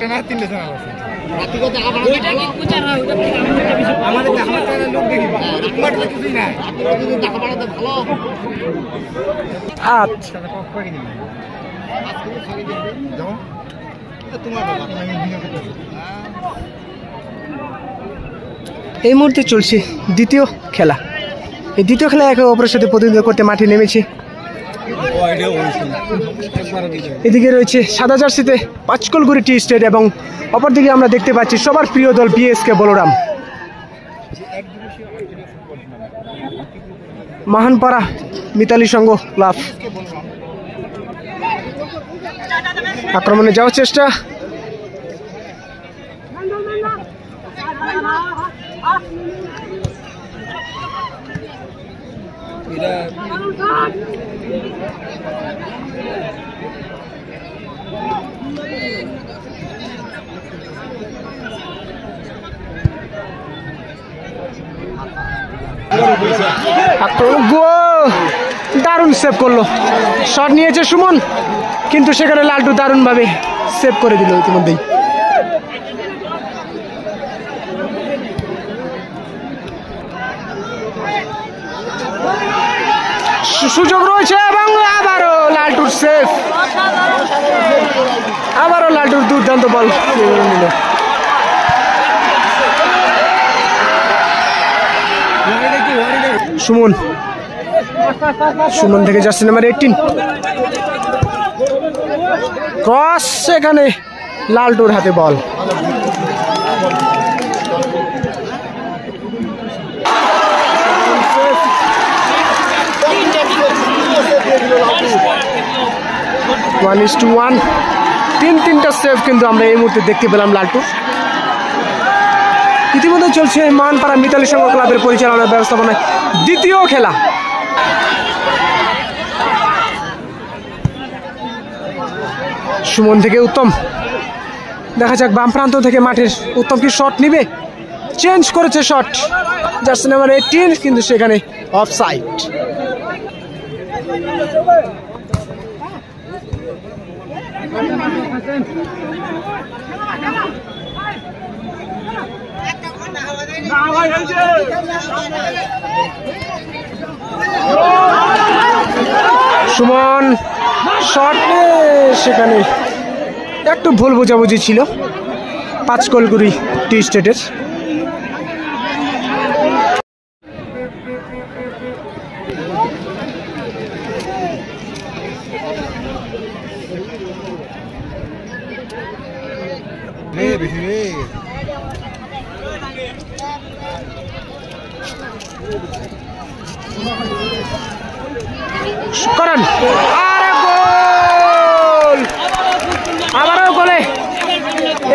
একটা না তিনটে চ্যানেল আছে। আচ্ছা এই মুহূর্তে চলছে দ্বিতীয় খেলা। এই দ্বিতীয় খেলায় একে অপরের সাথে প্রতিদ্বন্দ্বিতা করতে মাঠে নেমেছে। এদিকে রয়েছে সাদা জার্সিতে পাঁচকলগুড়ি টি স্টেট এবং অপরদিকে আমরা দেখতে পাচ্ছি সবার প্রিয় দল বিএসকে বলরাম। মাহানপাড়া মিতালি সংঘ ক্লাব আক্রমণে যাওয়ার চেষ্টা। দারুণ সেভ করলো, শট নিয়েছে সুমন, কিন্তু সেখানে লালটু দারুণ ভাবে সেভ করে দিল ইতিমধ্যেই। সুযোগ রয়েছে এবং আবারও লালটুর সেভ, আবারও লালটুর দুর্দান্ত বল নিল। সুমন, সুমন থেকে জার্সি নাম্বার 18 ক্রস, সেখানে লালটুর হাতে বল। তিনটা সেভ কিন্তু আমরা এই মুহূর্তে দেখতে পেলাম লালটুর। ইতিমধ্যে চলছে মানপাড়া মিতালি সংঘ ক্লাবের পরিচালনার ব্যবস্থাপনায় দ্বিতীয় খেলা। সুমন থেকে উত্তম, দেখা যাক বাম প্রান্ত থেকে মাঠের উত্তম কি শট নিবে। চেঞ্জ করেছে শট জার্সি নাম্বার 18, কিন্তু সেখানে অফসাইড। সুমন শট, সেখানে একটু ভুল বোঝাবুঝি ছিল পাঁচকলগুড়ি টি স্টেটের। করেন আবারও গোলে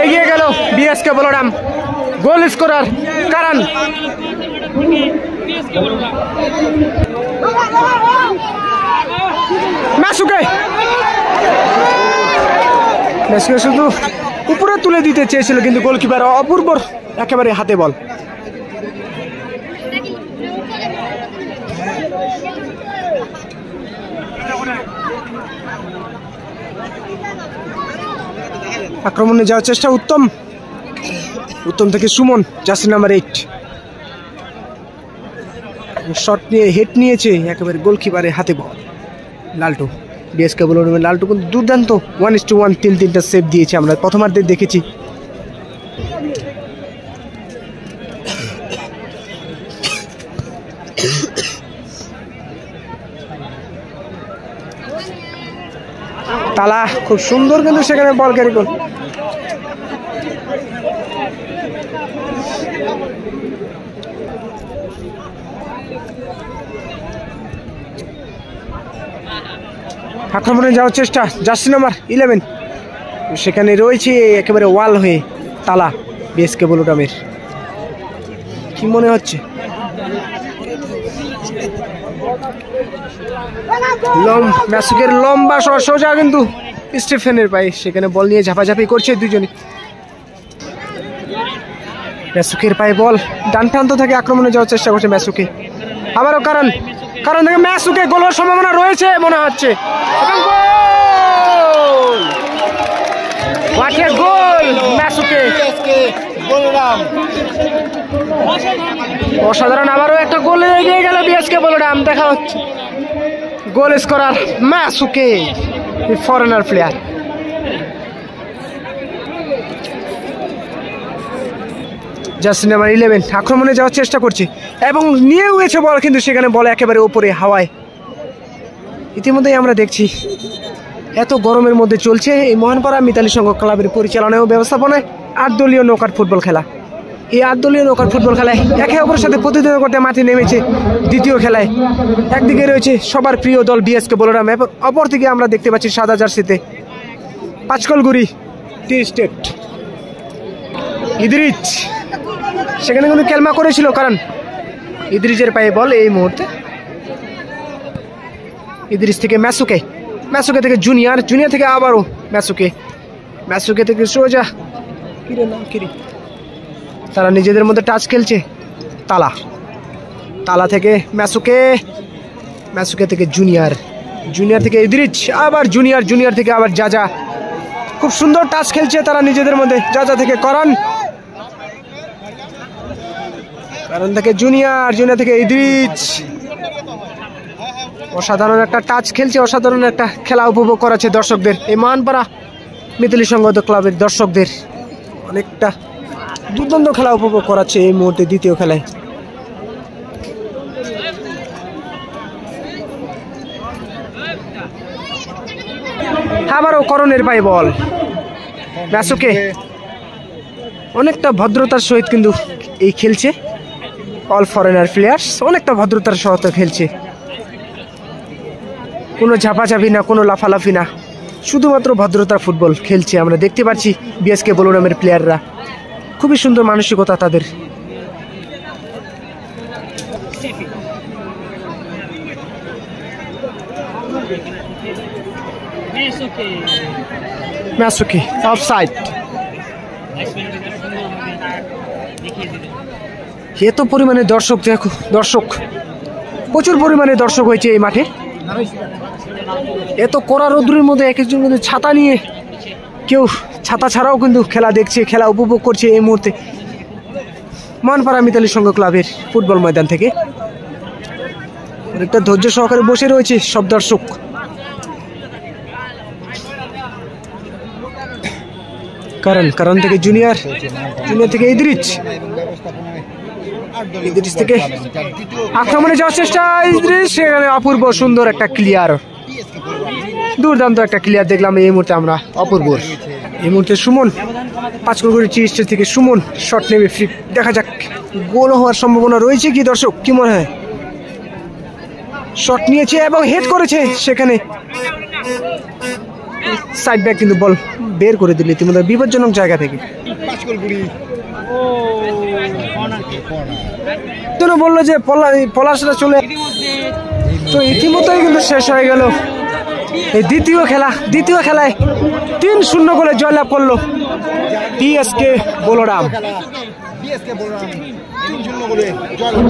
এগিয়ে গেল বিএসকে বলরাম। গোল স্কোরার কারণ মাসুকে শুধু উপরে তুলে দিতে চেয়েছিল, কিন্তু গোলকিপার অপূর্ব একেবারে হাতে বল। আক্রমণে যাওয়ার চেষ্টা উত্তম, উত্তম থেকে সুমন জার্সি নাম্বার 8 শট নিয়ে হেড নিয়েছে, একেবারে গোলকিপারের হাতে বল। লালটু বিএসকে বলরামের লালটু কিন্তু দুর্দান্ত 1:1 তিনটা সেভ দিয়েছে, আমরা প্রথমার্ধে দেখেছি। তালা খুব সুন্দর, কিন্তু সেখানে বল ক্যারি করল। আক্রমণে যাওয়ার চেষ্টা জার্সি নাম্বার 11, সেখানে রয়েছে একেবারে ওয়াল হয়ে তালা বিএসকে বলরামের। কি মনে হচ্ছে ম্যাসুকের লম্বা সোজা, কিন্তু স্টিফেনের পায়ে, সেখানে বল নিয়ে ঝাপাঝাপি করছে দুজনে। ম্যাসুকের পায়ে বল, ডান প্রান্ত থেকে আক্রমণে যাওয়ার চেষ্টা করছে ম্যাসুকে। আবারও কারণ থেকে ম্যাসুকে গোলের সম্ভাবনা রয়েছে মনে হচ্ছে, এবং গোল! What a goal! Masuke! অসাধারণ, আবারও একটা গোল এগিয়ে গেল বিএসকে বলরাম। দেখা হচ্ছে গোল স্কোরার মাসুকে, ফরেনার প্লেয়ার। জাস্ট নাম্বার 11 আক্রমণে যাওয়ার চেষ্টা করছে এবং নিয়ে হয়েছে বল, কিন্তু সেখানে বল একেবারে উপরে হাওয়ায়। ইতিমধ্যেই আমরা দেখছি এত গরমের মধ্যে চলছে এই মোহনপাড়া মিতালি সংঘ ক্লাবের পরিচালনায় ও ব্যবস্থাপনায় 8 দলীয় নৌকার ফুটবল খেলা। এই 8 দলীয় নৌকার ফুটবল খেলায় একে অপরের সাথে প্রতিদ্বন্দ্বিতা করতে মাঠে নেমেছে দ্বিতীয় খেলায়। একদিকে রয়েছে সবার প্রিয় দল বিএসকে বলরাম, এবং অপরদিকে আমরা দেখতে পাচ্ছি সাদা জার্সিতে পাঁচকলগুড়ি টি স্টেট। ইদ্রিজ সেখানে কিন্তু কেলমা করেছিল, কারণ ইদ্রিজের পায়ে বল। এই মুহূর্তে ইদ্রিজ থেকে ম্যাসুকে, ম্যাসুকে থেকে জুনিয়র, জুনিয়র থেকে আবারও ম্যাসুকে, ম্যাসুকে থেকে সোজা তারা নিজেদের মধ্যে টাচ খেলছে। তালা, তালা থেকে ম্যাসুকে, ম্যাসুকে থেকে জুনিয়র, জুনিয়র থেকে ইদ্রিজ, আবার জুনিয়র, জুনিয়র থেকে আবার জাজা। খুব সুন্দর টাচ খেলছে তারা নিজেদের মধ্যে। জাজা থেকে করণ, করণ থেকে জুনিয়র, জুনিয়র থেকে ইদ্রিজ। অসাধারণ একটা টাচ খেলছে, অসাধারণ একটা খেলা উপভোগ করাচ্ছে দর্শকদের। এই মোহনপাড়া মিতালি সংঘ ক্লাবের দর্শকদের অনেকটা দুর্দান্ত খেলা উপভোগ করাচ্ছে এই মুহূর্তে দ্বিতীয় খেলায়। আবারও করণের পায়ে বল। ম্যাসুকে অনেকটা ভদ্রতার সহিত কিন্তু এই খেলছে, অল ফরেনার প্লেয়ার্স অনেকটা ভদ্রতার সহিত খেলছে। কোনো ঝাপাঝাপি না, কোনো লাফালাফি না, শুধুমাত্র ভদ্রতার ফুটবল খেলছে। আমরা দেখতে পাচ্ছি বিএসকে বলরামের প্লেয়াররা, খুবই সুন্দর মানসিকতা তাদের। ম্যাসুকে অফসাইড। এত পরিমাণে দর্শক, দেখো দর্শক, প্রচুর পরিমাণে দর্শক হয়েছে এই মাঠে। এত কড়া রোদ্রের মধ্যে এক একজন কিন্তু ছাতা নিয়ে, কেউ ছাতা ছাড়াও কিন্তু খেলা দেখছে, খেলা উপভোগ করছে এই মুহূর্তে মোহনপাড়া মিতালি সংঘ ক্লাবের ফুটবল ময়দান থেকে। অনেকটা ধৈর্য সহকারে বসে রয়েছে সব দর্শক। কারণ থেকে জুনিয়র, জুনিয়র থেকে ইদ্রিজ, ইদ্রিজ থেকে আক্রমণে যাওয়ার চেষ্টা। ইদ্রিজ সেখানে অপূর্ব সুন্দর একটা ক্লিয়ার, দুর্দান্ত একটা ক্লিয়ার দেখলাম এই মুহূর্তে আমরা অপূর্ব। এই মুহূর্তে সুমন, পাঁচকলগুড়ি টি স্টেট থেকে সুমন শট নেবে ফ্রি। দেখা যাক গোল হওয়ার সম্ভাবনা রয়েছে কি দর্শক, কি মনে হয়? শট নিয়েছে এবং হেড করেছে, সেখানে সাইড ব্যাক কিন্তু বল বের করে দিল ইতিমধ্যে বিপজ্জনক জায়গা থেকে। বললো যে পলাশরা চলে, তো ইতিমধ্যেই কিন্তু শেষ হয়ে গেল এই দ্বিতীয় খেলা। দ্বিতীয় খেলায় 3-0 গোলে জয়লাভ করলো বিএসকে বলরাম। বিএসকে বলরাম 3-0 গোলে জয়লাভ।